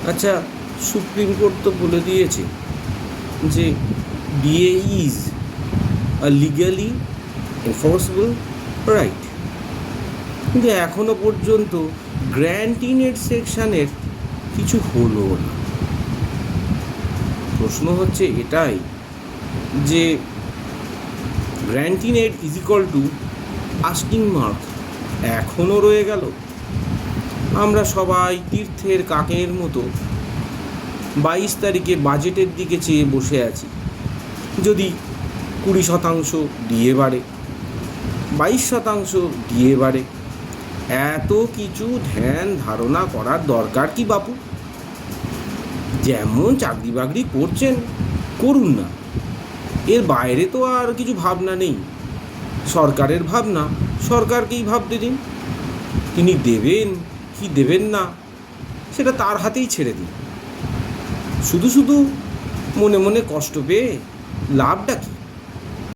আচ্ছা, supreme court তো বলে দিয়েছে যে DA is a legally enforceable right, কিন্তু এখনো পর্যন্ত গ্র্যান্ট ইন এড সেকশানের কিছু হলো না। প্রশ্ন হচ্ছে এটাই যে grant in Ed is equal to asking mark এখনও রয়ে গেল। আমরা সবাই তীর্থের কাকের মতো 22 তারিখে বাজেটের দিকে চেয়ে বসে আছি। যদি 20% ডিএ বাড়ে, 22% ডিএ বাড়ে, এত কিছু ধ্যান ধারণা করার দরকার কি বাপু? যেমন চাকরি বাকরি করছেন করুন না, এর বাইরে তো আর কিছু ভাবনা নেই। সরকারের ভাবনা সরকারকেই ভাবতে দিন, তিনি দেবেন কি দেবেন না সেটা তার হাতেই ছেড়ে দিন। শুধু শুধু মনে মনে কষ্ট পেয়ে লাভটা কী?